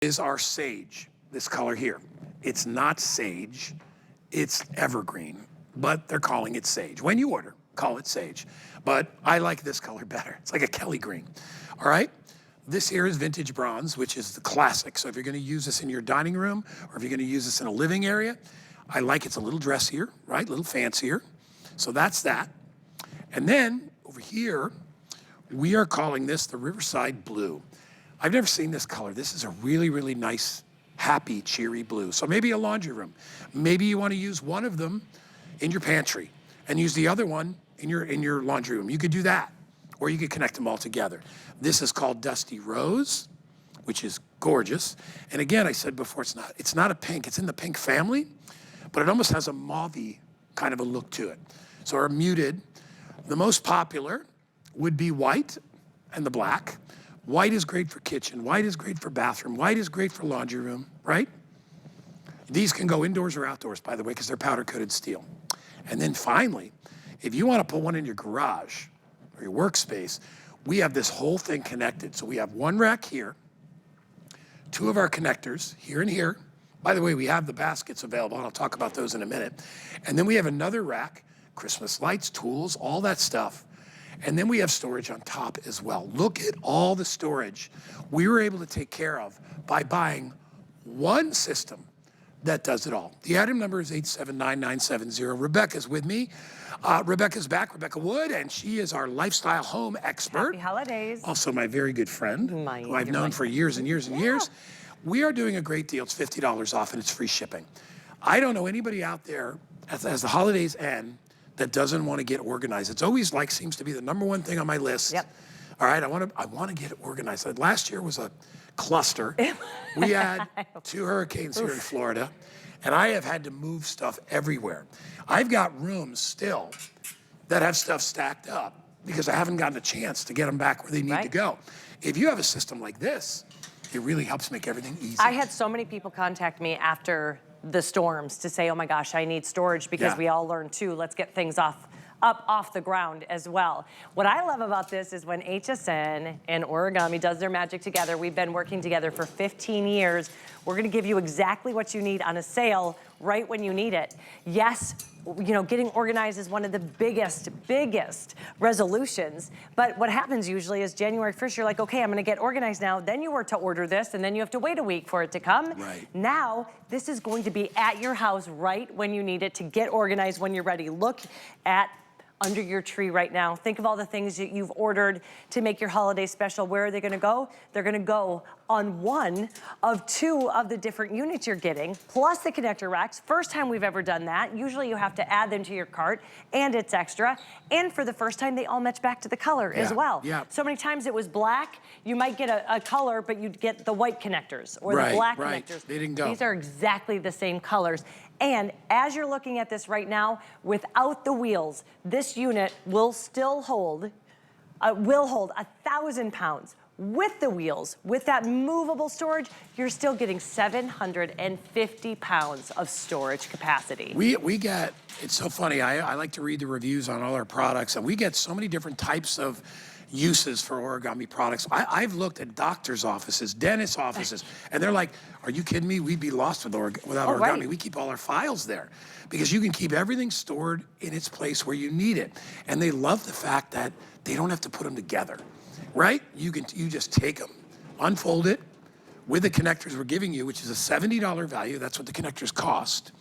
is our sage, this color here. It's not sage, it's evergreen, but they're calling it sage. When you order, call it sage. But I like this color better. It's like a Kelly green. All right? This here is vintage bronze, which is the classic. So if you're gonna use this in your dining room, or if you're gonna use this in a living area, I like it's a little dressier, right? A little fancier. So that's that. And then over here, we are calling this the Riverside Blue. I've never seen this color. This is a really, really nice, happy, cheery blue. So maybe a laundry room. Maybe you want to use one of them in your pantry and use the other one in your laundry room. You could do that, or you could connect them all together. This is called Dusty Rose, which is gorgeous. And again, I said before, it's not a pink. It's in the pink family, but it almost has a mauve-y kind of a look to it. So our muted, the most popular would be white and the black. White is great for kitchen. White is great for bathroom. White is great for laundry room, right? These can go indoors or outdoors, by the way, because they're powder-coated steel. And then finally, if you want to put one in your garage or your workspace, we have this whole thing connected. So we have one rack here, two of our connectors here and here. By the way, we have the baskets available, and I'll talk about those in a minute. And then we have another rack, Christmas lights, tools, all that stuff. And then we have storage on top as well. Look at all the storage we were able to take care of by buying one system that does it all. The item number is 879970. Rebecca's with me. Rebecca's back, Rebecca Wood, and she is our lifestyle home expert. Happy holidays. Also my very good friend, who I've known for years and years and years. We are doing a great deal. It's $50 off and it's free shipping. I don't know anybody out there as the holidays end that doesn't want to get organized. It's always seems to be the number one thing on my list. Yep. All right, I want to get it organized. Last year was a cluster. We had 2 hurricanes here in Florida, and I have had to move stuff everywhere. I've got rooms still that have stuff stacked up because I haven't gotten a chance to get them back where they need to go. If you have a system like this, it really helps make everything easy. I had so many people contact me after the storms to say, oh my gosh, I need storage because we all learned too, let's get things off the ground as well. What I love about this is when HSN and Origami does their magic together, we've been working together for 15 years, we're gonna give you exactly what you need on a sale right when you need it. Yes, you know, getting organized is one of the biggest resolutions. But what happens usually is January 1st, you're like, okay, I'm gonna get organized now. Then you were to order this, and then you have to wait a week for it to come. Right. Now, this is going to be at your house right when you need it to get organized when you're ready. Look at under your tree right now. Think of all the things that you've ordered to make your holiday special. Where are they gonna go? They're gonna go on one of 2 of the different units you're getting, plus the connector racks. First time we've ever done that. Usually you have to add them to your cart, and it's extra. And for the first time, they all match back to the color as well. Yeah. So many times it was black, you might get a color, but you'd get the white connectors or the black connectors. They didn't go. These are exactly the same colors. And as you're looking at this right now, without the wheels, this unit will still hold, 1,000 pounds. With the wheels, with that movable storage, you're still getting 750 pounds of storage capacity. We get, it's so funny, I like to read the reviews on all our products, and we get so many different types of uses for Origami products. I've looked at doctors' offices, dentists' offices, and they're like, are you kidding me? We'd be lost without Origami. Right. We keep all our files there because you can keep everything stored in its place where you need it. And they love the fact that they don't have to put them together, right? You just take them, unfold it with the connectors we're giving you, which is a $70 value. That's what the connectors cost.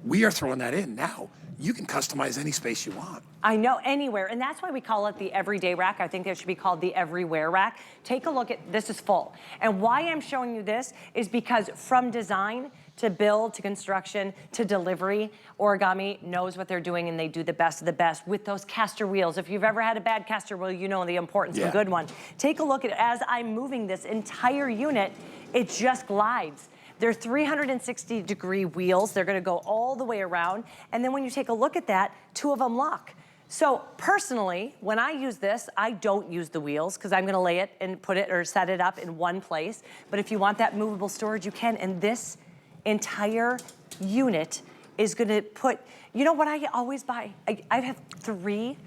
We are throwing that in now. You can customize any space you want. I know, anywhere, and that's why we call it the everyday rack. I think it should be called the everywhere rack. Take a look at, this is full. And why I'm showing you this is because from design to build, to construction, to delivery, Origami knows what they're doing, and they do the best of the best with those caster wheels. If you've ever had a bad caster wheel, you know the importance of a good one. Take a look at, as I'm moving this entire unit, it just glides. They're 360-degree wheels. They're gonna go all the way around. And then when you take a look at that, 2 of them lock. So personally, when I use this, I don't use the wheels because I'm gonna lay it and put it or set it up in one place. But if you want that movable storage, you can. And this entire unit is gonna put, you know what I always buy? I have 3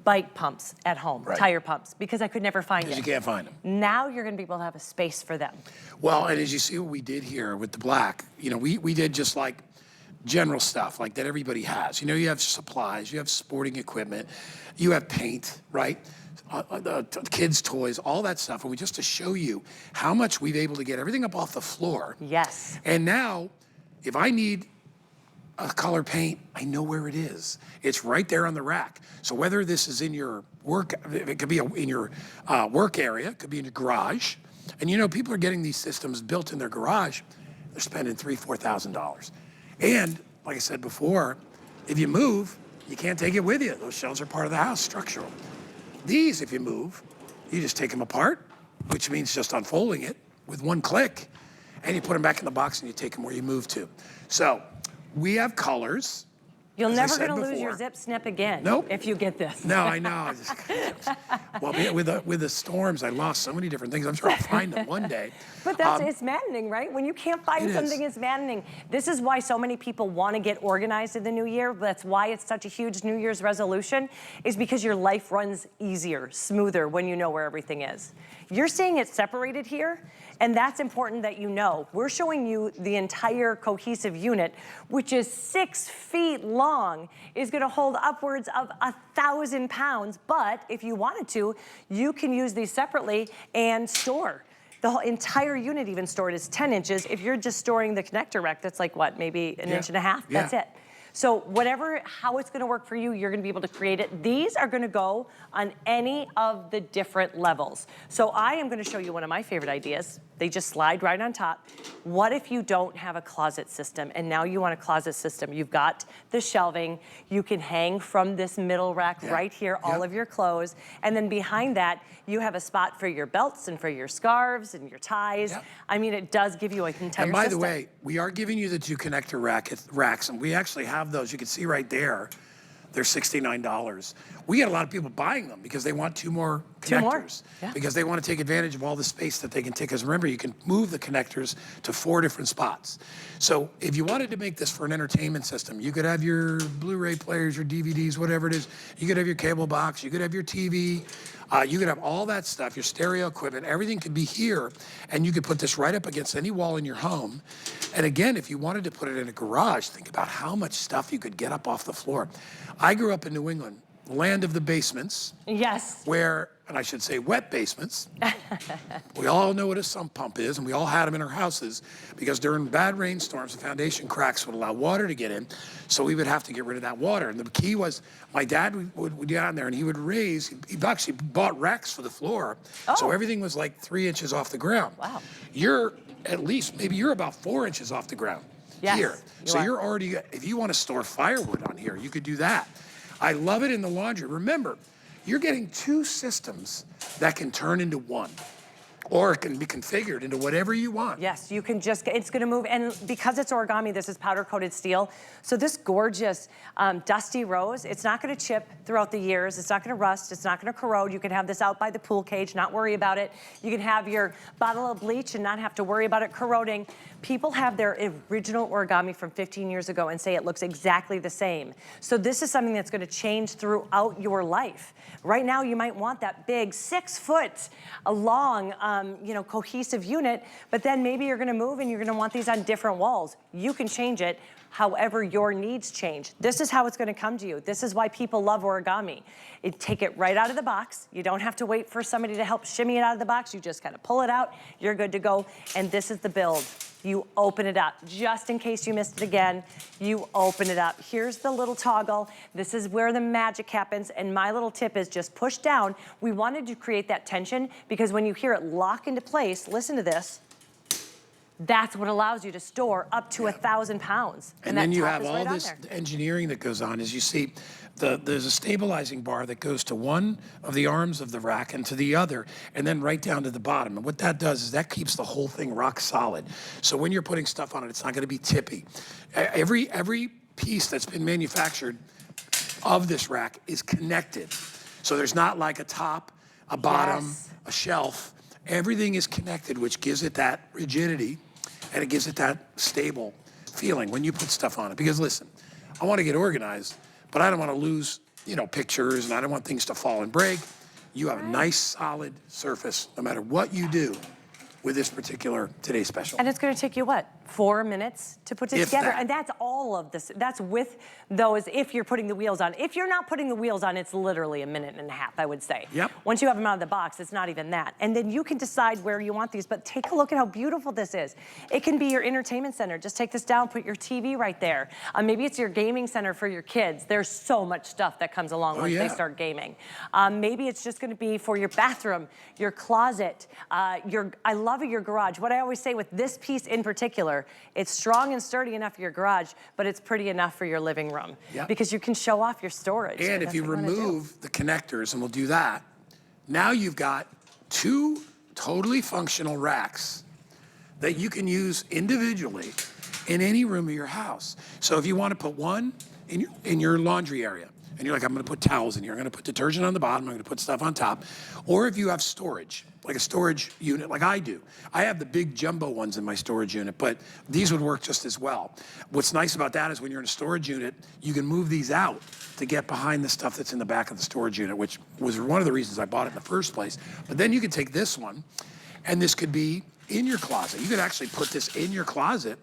bike pumps at home, Right. tire pumps, because I could never find Because it. you can't find them. Now you're gonna be able to have a space for them. Well, and as you see what we did here with the black, you know, we did just like general stuff like that everybody has. You know, you have supplies, you have sporting equipment, you have paint, right? Kids' toys, all that stuff. And we just to show you how much we've able to get everything up off the floor. Yes. And now, if I need a color paint, I know where it is. It's right there on the rack. So whether this is in your work, it could be in your work area, it could be in your garage. And you know, people are getting these systems built in their garage. They're spending $3,000, $4,000. And like I said before, if you move, you can't take it with you. Those shelves are part of the house, structural. These, if you move, you just take them apart, which means just unfolding it with one click, and you put them back in the box and you take them where you move to. So we have colors. You're as I never said gonna lose before. your zip snip again. Nope. If you get this. No, I know. Well, with the storms, I lost so many different things. I'm sure I'll find them one day. But that's, it's maddening, right? When you can't find It something, is. it's maddening. This is why so many people want to get organized in the new year. That's why it's such a huge New Year's resolution, is because your life runs easier, smoother when you know where everything is. You're seeing it separated here, and that's important that you know. We're showing you the entire cohesive unit, which is 6 feet long, is gonna hold upwards of 1,000 pounds, but if you wanted to, you can use these separately and store. The whole entire unit even stored is 10 inches. If you're just storing the connector rack, that's like what, maybe an inch and a half? That's it. So how it's gonna work for you, you're gonna be able to create it. These are gonna go on any of the different levels. So I am gonna show you one of my favorite ideas. They just slide right on top. What if you don't have a closet system and now you want a closet system? You've got the shelving, you can hang from this middle rack right here, all of your clothes, and then behind that, you have a spot for your belts and for your scarves and your ties. I mean, it does give you an entire And by system. the way, we are giving you the 2 connector racks, and we actually have those. You can see right there, they're $69. We get a lot of people buying them because they want 2 more connectors. Because they want to take advantage of all the space that they can take. Because remember, you can move the connectors to 4 different spots. So if you wanted to make this for an entertainment system, you could have your Blu-ray players, your DVDs, whatever it is. You could have your cable box, you could have your TV. You could have all that stuff, your stereo equipment, everything could be here, and you could put this right up against any wall in your home. And again, if you wanted to put it in a garage, think about how much stuff you could get up off the floor. I grew up in New England, land of the basements. Yes. Where, and I should say wet basements. We all know what a sump pump is, and we all had them in our houses because during bad rainstorms, the foundation cracks would allow water to get in, so we would have to get rid of that water. And the key was, my dad would get on there and he would raise, he actually bought racks for the floor, so everything was like 3 inches off the ground. Wow. You're at least, maybe you're about 4 inches off the ground here. So you're already, if you want to store firewood on here, you could do that. I love it in the laundry. Remember, you're getting 2 systems that can turn into one, or it can be configured into whatever you want. Yes, you can just, it's gonna move, and because it's origami, this is powder coated steel, so this gorgeous dusty rose, it's not gonna chip throughout the years, it's not gonna rust, it's not gonna corrode. You can have this out by the pool cage, not worry about it. You can have your bottle of bleach and not have to worry about it corroding. People have their original origami from 15 years ago and say it looks exactly the same. So this is something that's gonna change throughout your life. Right now, you might want that big 6 foot long, cohesive unit, but then maybe you're gonna move and you're gonna want these on different walls. You can change it however your needs change. This is how it's gonna come to you. This is why people love origami. Take it right out of the box. You don't have to wait for somebody to help shimmy it out of the box. You just kind of pull it out, you're good to go, and this is the build. You open it up. Just in case you missed it again, you open it up. Here's the little toggle. This is where the magic happens, and my little tip is just push down. We wanted to create that tension because when you hear it lock into place, listen to this, that's what allows you to store up to 1,000 pounds. And then you have all this engineering that goes on. As you see, there's a stabilizing bar that goes to one of the arms of the rack and to the other, and then right down to the bottom. And what that does is that keeps the whole thing rock solid. So when you're putting stuff on it, it's not gonna be tippy. Every piece that's been manufactured of this rack is connected. So there's not like a top, a bottom, a shelf. Everything is connected, which gives it that rigidity and it gives it that stable feeling when you put stuff on it. Because listen, I want to get organized, but I don't want to lose pictures and I don't want things to fall and break. You have a nice solid surface no matter what you do with this particular Today's Special. And it's gonna take you what, 4 minutes to put it If together? that. And that's all of this, that's with those, if you're putting the wheels on. If you're not putting the wheels on, it's literally a minute and a half, I would say. Yep. Once you have them out of the box, it's not even that. And then you can decide where you want these, but take a look at how beautiful this is. It can be your entertainment center. Just take this down, put your TV right there. Maybe it's your gaming center for your kids. There's so much stuff that comes along once they start gaming. Maybe it's just gonna be for your bathroom, your closet, I love your garage. What I always say with this piece in particular, it's strong and sturdy enough for your garage, but it's pretty enough for your living room. Yep. Because you can show off your storage. And if you remove the connectors, and we'll do that, now you've got 2 totally functional racks that you can use individually in any room of your house. So if you want to put one in your laundry area, and you're like, I'm gonna put towels in here, I'm gonna put detergent on the bottom, I'm gonna put stuff on top. Or if you have storage, like a storage unit like I do. I have the big jumbo ones in my storage unit, but these would work just as well. What's nice about that is when you're in a storage unit, you can move these out to get behind the stuff that's in the back of the storage unit, which was one of the reasons I bought it in the first place. But then you can take this one, and this could be in your closet. You could actually put this in your closet,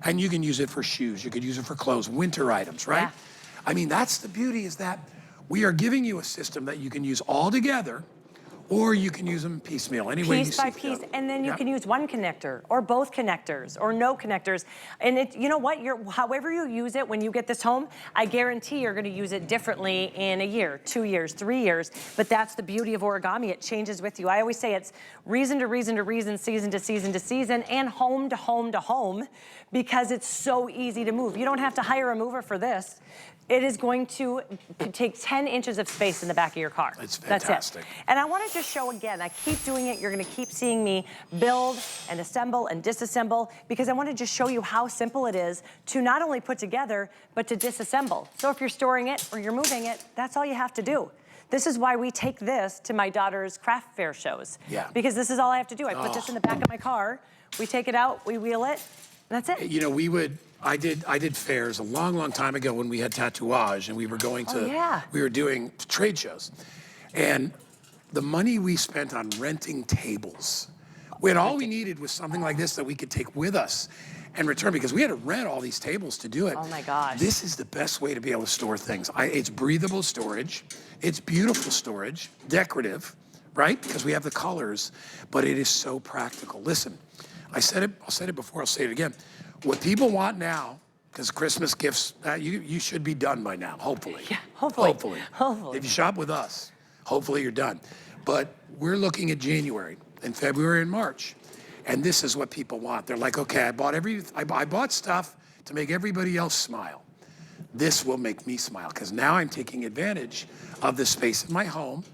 and you can use it for shoes, you could use it for clothes, winter items, right? Yeah. I mean, that's the beauty, is that we are giving you a system that you can use all together, or you can use them piecemeal, any way you see Piece by fit. piece, and then you can use one connector, or both connectors, or no connectors. And you know what, however you use it when you get this home, I guarantee you're gonna use it differently in a year, 2 years, 3 years, but that's the beauty of origami, it changes with you. I always say it's reason to reason to reason, season to season to season, and home to home to home, because it's so easy to move. You don't have to hire a mover for this. It is going to take 10 inches of space in the back of your car. It's fantastic. That's it. And I want to just show again, I keep doing it, you're going to keep seeing me build and assemble and disassemble, because I want to just show you how simple it is to not only put together, but to disassemble. So if you're storing it or you're moving it, that's all you have to do. This is why we take this to my daughter's craft fair shows. Yeah. Because this is all I have to do. I put this in the back of my car, we take it out, we wheel it, and that's it. You know, I did fairs a long, long time ago when we had tattooage, and we were going to, we were doing trade shows. And the money we spent on renting tables, when all we needed was something like this that we could take with us and return, because we had to rent all these tables to do it. Oh my gosh. This is the best way to be able to store things. It's breathable storage, it's beautiful storage, decorative, right? Because we have the colors, but it is so practical. Listen, I said it before, I'll say it again. What people want now, because Christmas gifts, you should be done by now, hopefully. Yeah, hopefully. Hopefully. If you shop with us, hopefully you're done. But we're looking at January and February and March, and this is what people want. They're like, okay, I bought stuff to make everybody else smile. This will make me smile, because now I'm taking advantage of the space in my home,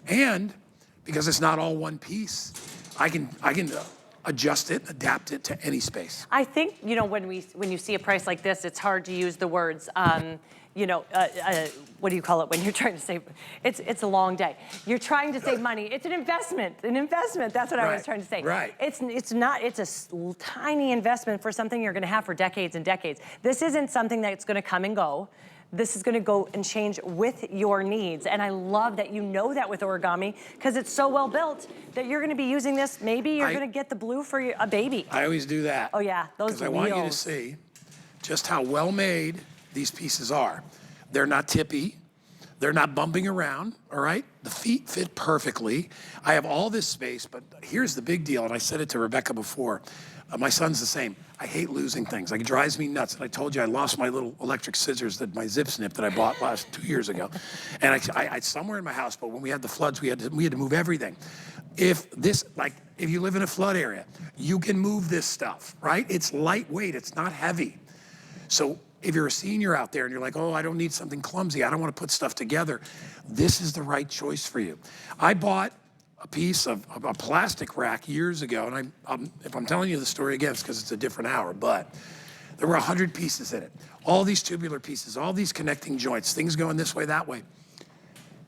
and because it's not all one piece, I can adjust it, adapt it to any space. I think, you know, when you see a price like this, it's hard to use the words, what do you call it when you're trying to save? It's a long day. You're trying to save money. It's an investment. That's what I was trying to say. Right. It's a tiny investment for something you're gonna have for decades and decades. This isn't something that's gonna come and go. This is gonna go and change with your needs. And I love that you know that with origami, because it's so well built that you're gonna be using this. Maybe you're gonna get the blue for a baby. I always do that. Oh yeah, those wheels. Because I want you to see just how well made these pieces are. They're not tippy. They're not bumping around, all right? The feet fit perfectly. I have all this space, but here's the big deal, and I said it to Rebecca before. My son's the same. I hate losing things. Like, it drives me nuts. And I told you I lost my little electric scissors, my zip snip that I bought 2 years ago. And I somewhere in my house, but when we had the floods, we had to move everything. If you live in a flood area, you can move this stuff, right? It's lightweight, it's not heavy. So if you're a senior out there and you're like, oh, I don't need something clumsy, I don't want to put stuff together, this is the right choice for you. I bought a piece of a plastic rack years ago, and if I'm telling you the story again, it's because it's a different hour, but there were 100 pieces in it. All these tubular pieces, all these connecting joints, things going this way, that way.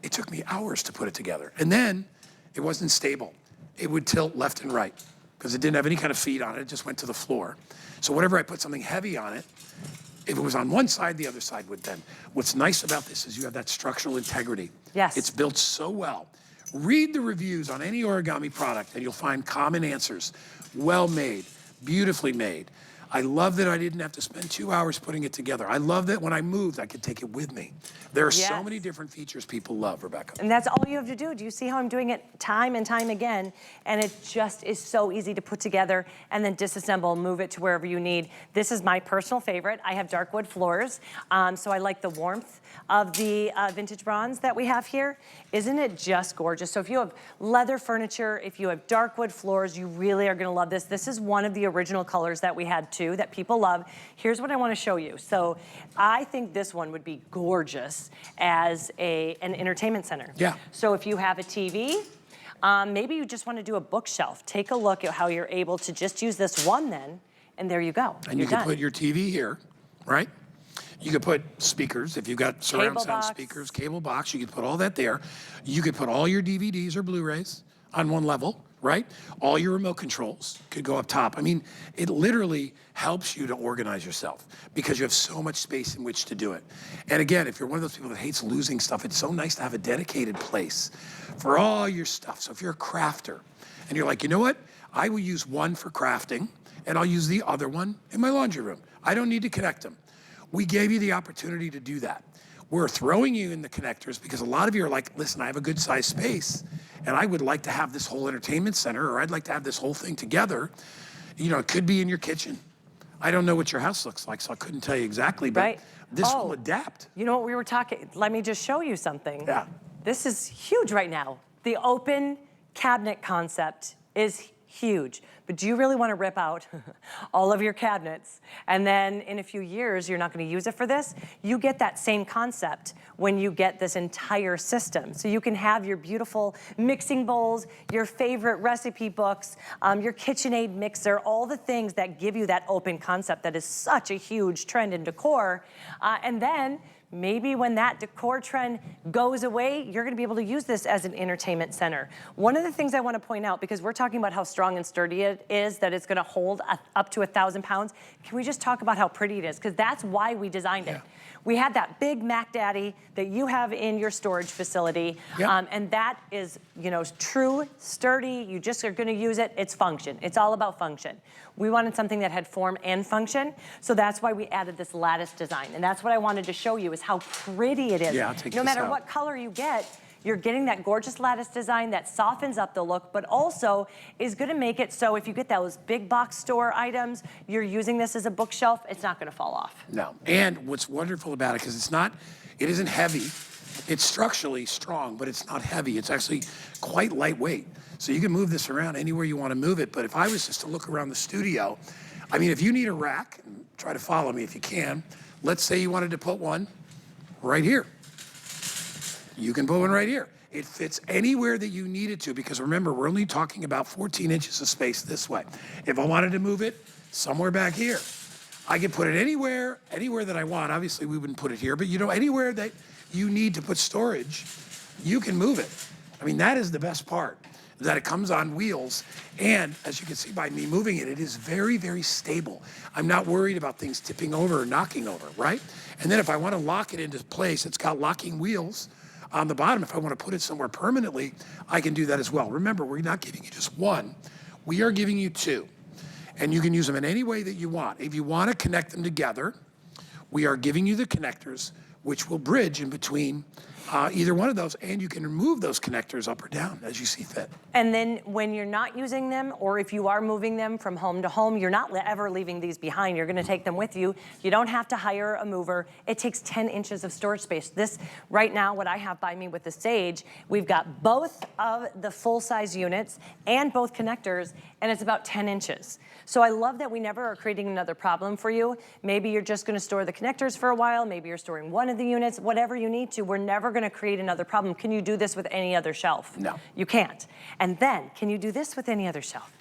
It took me hours to put it together. And then it wasn't stable. It would tilt left and right because it didn't have any kind of feet on it. It just went to the floor. So whenever I put something heavy on it, If it was on one side, the other side would bend. What's nice about this is you have that structural integrity. Yes. It's built so well. Read the reviews on any origami product and you'll find common answers. Well made, beautifully made. I love that I didn't have to spend 2 hours putting it together. I love that when I moved, I could take it with me. There are so many different features people love, Rebecca. And that's all you have to do. Do you see how I'm doing it time and time again? And it just is so easy to put together and then disassemble, move it to wherever you need. This is my personal favorite. I have dark wood floors, so I like the warmth of the vintage bronze that we have here. Isn't it just gorgeous? So if you have leather furniture, if you have dark wood floors, you really are gonna love this. This is one of the original colors that we had too, that people love. Here's what I wanna show you. So I think this one would be gorgeous as an entertainment center. Yeah. So if you have a TV, maybe you just wanna do a bookshelf. Take a look at how you're able to just use this one then, and there you go. And you can put your TV here, right? You could put speakers, if you've got surround Cable sound box. speakers, cable box, you could put all that there. You could put all your DVDs or Blu-rays on one level, right? All your remote controls could go up top. I mean, it literally helps you to organize yourself because you have so much space in which to do it. And again, if you're one of those people that hates losing stuff, it's so nice to have a dedicated place for all your stuff. So if you're a crafter and you're like, you know what? I will use one for crafting and I'll use the other one in my laundry room. I don't need to connect them. We gave you the opportunity to do that. We're throwing you in the connectors because a lot of you are like, listen, I have a good sized space and I would like to have this whole entertainment center or I'd like to have this whole thing together. You know, it could be in your kitchen. I don't know what your house looks like, so I couldn't tell you exactly, but this will adapt. You know what we were talking, let me just show you something. Yeah. This is huge right now. The open cabinet concept is huge. But do you really want to rip out all of your cabinets and then in a few years you're not going to use it for this? You get that same concept when you get this entire system. So you can have your beautiful mixing bowls, your favorite recipe books, your KitchenAid mixer, all the things that give you that open concept that is such a huge trend in decor. And then maybe when that decor trend goes away, you're gonna be able to use this as an entertainment center. One of the things I wanna point out, because we're talking about how strong and sturdy it is, that it's gonna hold up to 1,000 pounds, can we just talk about how pretty it is? Because that's why we designed it. We had that big Mac Daddy that you have in your storage facility, and that is, you know, true, sturdy, you just are gonna use it, it's function. It's all about function. We wanted something that had form and function, so that's why we added this lattice design. And that's what I wanted to show you is how pretty it is. Yeah, I'll take no this matter out. what color you get, you're getting that gorgeous lattice design that softens up the look, but also is gonna make it so if you get those big box store items, you're using this as a bookshelf, it's not gonna fall off. No, and what's wonderful about it, because it isn't heavy, it's structurally strong, but it's not heavy. It's actually quite lightweight. So you can move this around anywhere you want to move it. But if I was just to look around the studio, I mean, if you need a rack, and try to follow me if you can, let's say you wanted to put one right here. You can put one right here. It fits anywhere that you need it to, because remember, we're only talking about 14 inches of space this way. If I wanted to move it somewhere back here, I could put it anywhere that I want. Obviously, we wouldn't put it here, but you know, anywhere that you need to put storage, you can move it. I mean, that is the best part, that it comes on wheels. And as you can see by me moving it, it is very, very stable. I'm not worried about things tipping over or knocking over, right? And then if I want to lock it into place, it's got locking wheels on the bottom. If I want to put it somewhere permanently, I can do that as well. Remember, we're not giving you just one. We are giving you two. And you can use them in any way that you want. If you want to connect them together, we are giving you the connectors, which will bridge in between either one of those, and you can remove those connectors up or down as you see fit. And then when you're not using them, or if you are moving them from home to home, you're not ever leaving these behind. You're gonna take them with you. You don't have to hire a mover. It takes 10 inches of storage space. This, right now, what I have by me with the Sage, we've got both of the full-size units and both connectors, and it's about 10 inches. So I love that we never are creating another problem for you. Maybe you're just gonna store the connectors for a while, maybe you're storing one of the units, whatever you need to. We're never gonna create another problem. Can you do this with any other shelf? No. You can't. And then, can you do this with any other shelf?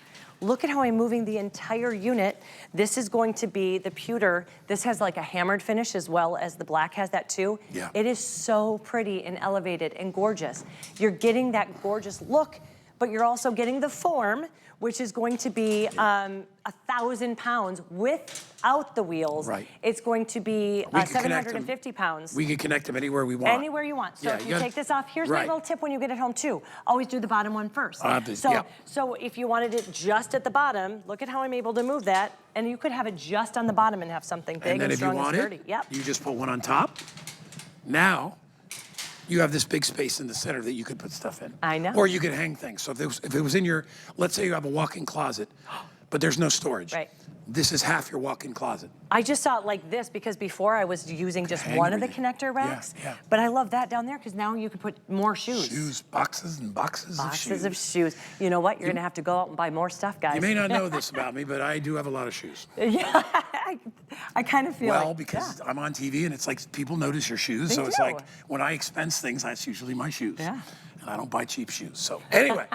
Look at how I'm moving the entire unit. This is going to be the pewter. This has like a hammered finish as well as the black has that too. Yeah. It is so pretty and elevated and gorgeous. You're getting that gorgeous look, but you're also getting the form, which is going to be 1,000 pounds without the wheels. Right. It's going to be We can connect 750 pounds. We can connect them anywhere we want. Anywhere you want. So Yeah, if you you got- take this off, here's my right. little tip when you get it home too. Always do the bottom one first. Obviously, yeah. So if you wanted it just at the bottom, look at how I'm able to move that, and you could have it just on the bottom and have something big And then if you strong want and sturdy. it, Yep. you just put one on top. Now, you have this big space in the center that you could put stuff in. I know. Or you could hang things. So if it was in your, let's say you have a walk-in closet, but there's no storage. Right. This is half your walk-in closet. I just saw it like this because before I was using just Hang one of the everything. connector Yeah, racks. yeah. But I love that down there because now you can put more shoes. Shoes, boxes and boxes of shoes. Boxes of shoes. You know what? You're gonna have to go out and buy more stuff, guys. You may not know this about me, but I do have a lot of shoes. Yeah, I kind of feel Well, like, because yeah. I'm on TV and it's like people notice your shoes. They So it's do. like when I expense things, that's usually my shoes. Yeah. And I don't buy cheap shoes. So anyway,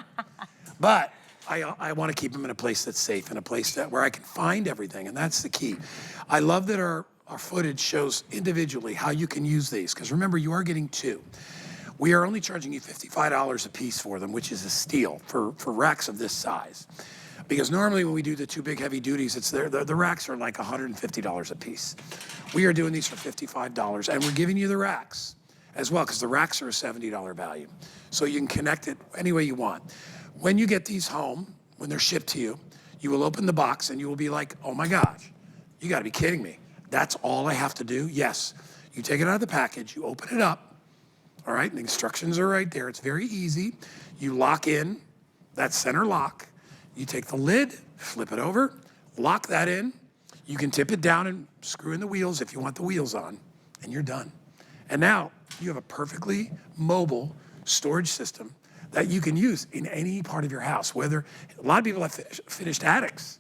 but I want to keep them in a place that's safe and a place where I can find everything. And that's the key. I love that our footage shows individually how you can use these. Because remember, you are getting two. We are only charging you $55 a piece for them, which is a steal for racks of this size. Because normally when we do the two big heavy duties, the racks are like $150 a piece. We are doing these for $55, and we're giving you the racks as well, because the racks are a $70 value. So you can connect it any way you want. When you get these home, when they're shipped to you, you will open the box and you will be like, oh my gosh, you gotta be kidding me. That's all I have to do? Yes. You take it out of the package, you open it up, all right? The instructions are right there. It's very easy. You lock in that center lock. You take the lid, flip it over, lock that in. You can tip it down and screw in the wheels if you want the wheels on, and you're done. And now you have a perfectly mobile storage system that you can use in any part of your house. Whether a lot of people have finished attics.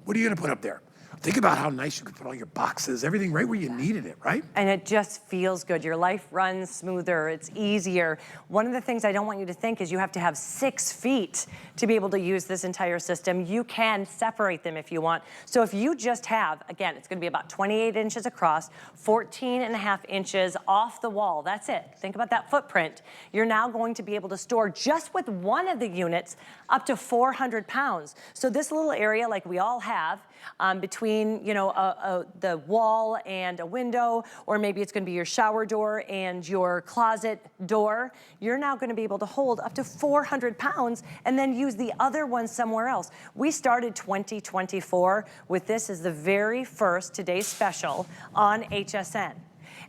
What are you gonna put up there? Think about how nice you could put all your boxes, everything right where you needed it, right? And it just feels good. Your life runs smoother, it's easier. One of the things I don't want you to think is you have to have 6 feet to be able to use this entire system. You can separate them if you want. So if you just have, again, it's gonna be about 28 inches across, 14.5 inches off the wall, that's it. Think about that footprint. You're now going to be able to store just with one of the units up to 400 pounds. So this little area like we all have, between, you know, the wall and a window, or maybe it's gonna be your shower door and your closet door, you're now gonna be able to hold up to 400 pounds and then use the other one somewhere else. We started 2024 with this as the very first Today's Special on HSN.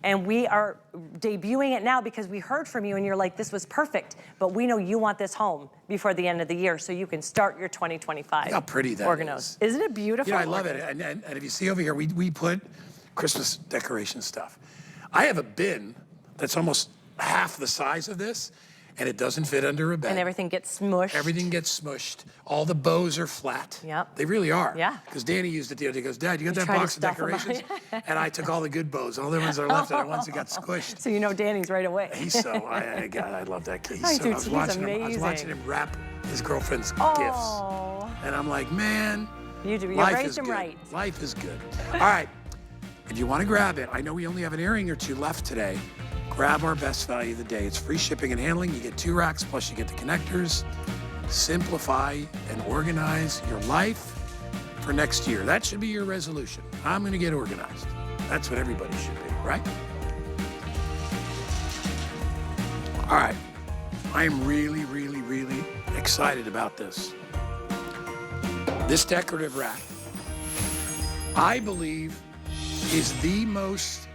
And we are debuting it now because we heard from you and you're like, this was perfect, but we know you want this home before the end of the year so you can start your 2025. Look how pretty that is. Isn't it beautiful? You know, I love it. And if you see over here, we put Christmas decoration stuff. I have a bin that's almost half the size of this, and it doesn't fit under a bed. And everything gets smushed. Everything gets smushed. All the bows are flat. Yep. They really are. Yeah. Because Danny used it the other day. He goes, Dad, you got that tried to box of stuff 'em out. decorations? And I took all the good bows. All the ones that are left are the ones that got squished. So you know Danny's right away. He's so, I love that kid. I do I was too. watching He's him. I was watching amazing. him wrap his girlfriend's Oh. gifts. And I'm like, man, You do. You life raised is him good. right. Life is good. All right. If you want to grab it, I know we only have an airing or two left today. Grab our best value of the day. It's free shipping and handling. You get 2 racks, plus you get the connectors. Simplify and organize your life for next year. That should be your resolution. I'm going to get organized. That's what everybody should be, right? All right. I am really, really, really excited about this. This decorative rack, I believe, is the most